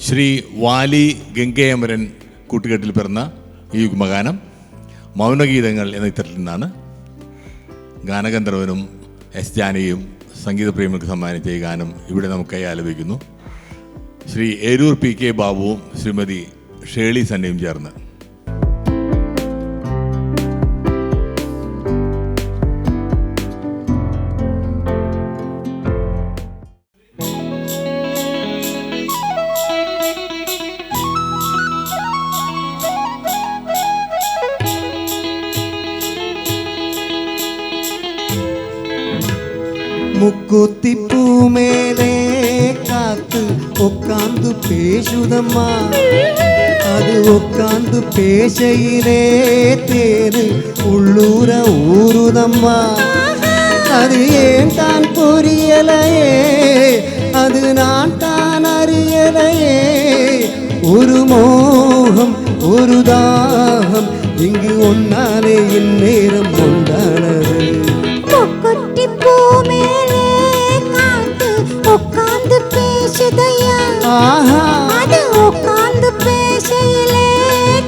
Shri Valley ഗംഗേയമരൻ കൂട്ടുകെട്ടിൽ പിറന്ന ഈ യുഗ്മഗാനം മൗനഗീതങ്ങൾ എന്ന ചിത്രത്തിൽ നിന്നാണ്. ഗാനഗന്ധർവനും എസ് ജാനകിയും സംഗീതപ്രേമികൾക്ക് സമ്മാനിച്ച ഈ ഗാനം ഇവിടെ നമുക്കായി ആലപിക്കുന്നു. ശ്രീ ഏരൂർ പി കെ ബാബുവും ശ്രീമതി ഷേളി സന്നയും ചേർന്ന്. മുക്കുത്തിപ്പൂമേലെ കാത്ത് ഒക്കാന്തു പേശുതമ്മ, അത് ഒക്കാന്തു പേശയിലേ തേന് ഉള്ളൂര ഊറുതമ്മ. அது ஏன் தான் புரியலையே, அது நான் தான் அறியலையே. ஒரு மோகம் ஒரு தாகம் இங்கு ஒன்னாலே இந்நேரம் கொண்டானது. உட்கார்ந்து பேசுதையா, அது உட்கார்ந்து பேசையிலே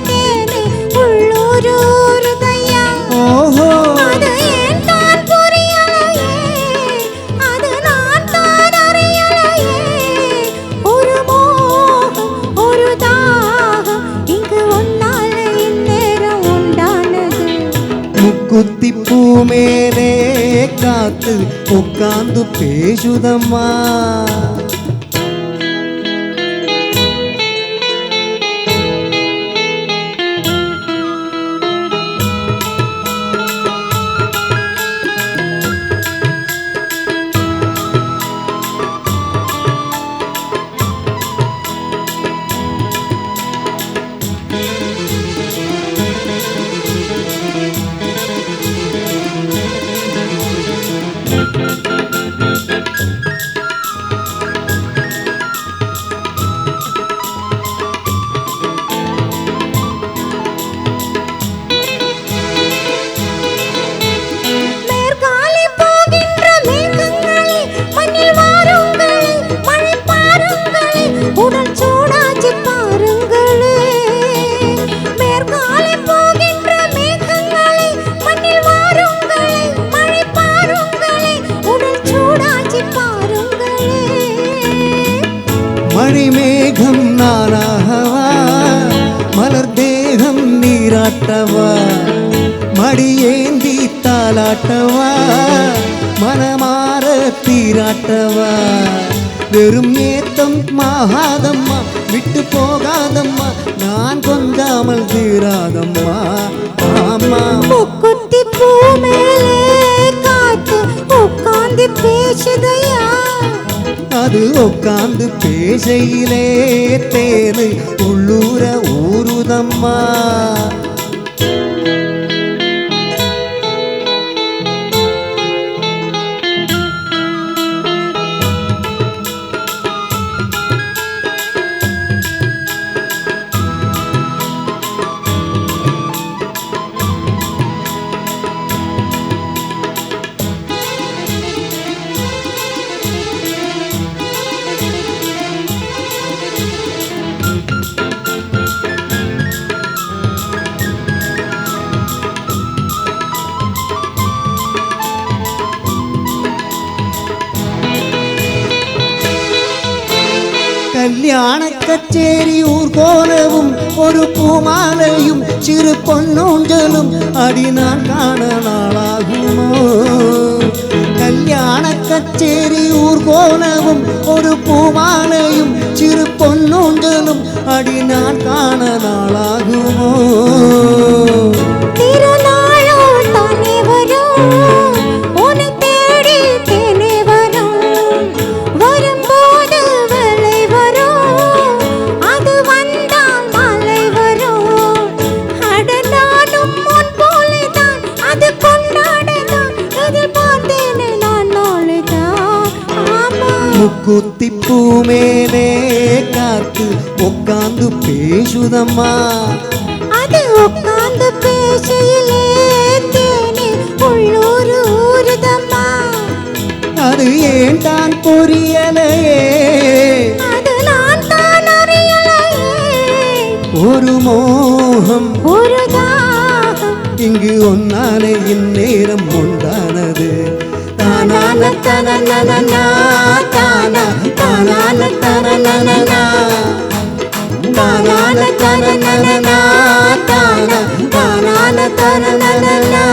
தேனு உள்ளூருதையா. அது ஏன் தான் புரியலையே, அது நான் தான் அறியலையே. ஒரு மோகம் ஒரு தாகம் இங்கு ஒன்னால இந்நேரம் உண்டானது. முக்குத்தி பூ மேலே காத்து உட்கார்ந்து பேசுதம்மா. மணிமேகம் நானாகவா, மலர் தேகம் நீராட்டவா, மடியேந்தி தாலாட்டவா, மனமாற தீராட்டவா. வெறும் ஏத்தம் மாகாதம்மா, விட்டு போகாதம்மா, நான் கொஞ்சாமல் தீராதம்மா. ஆமா முக்குத்தி பூ மேலே காத்து உட்கார்ந்து பேசுதையா, அது உட்கார்ந்து பேசையிலே தேனு உள்ளூர ஊருதம்மா. കല്യാണ കച്ചേരി ഊർകോലവും ഒരു പൂമാലയും ചിറു പൊന്നൂഞ്ചലും അടി നാൻ കാണാനാളാകുമോ. കല്യാണ കച്ചേരി ഊർകോലവും ഒരു പൂമാലയും ചിറു പൊന്നൂഞ്ചലും അടി നാൻ കാണാനാളാകുമോ. முக்குத்திப்பூ மேலே காத்து உட்கார்ந்து பேசுதம்மா, அது உட்கார்ந்து பேசையிலே தேனு உள்ளூரு ஊருதம்மா. அது ஏன் தான் புரியலையே, அது நான் தான் அறிய ஒரு மோகம் ஒரு தாகம் இங்கு ஒன்னாலே இந்நேரம் உண்டானது. தானான தனனனா தானா தானான தனனனா தானான தனனனா தானா தானான தனனனா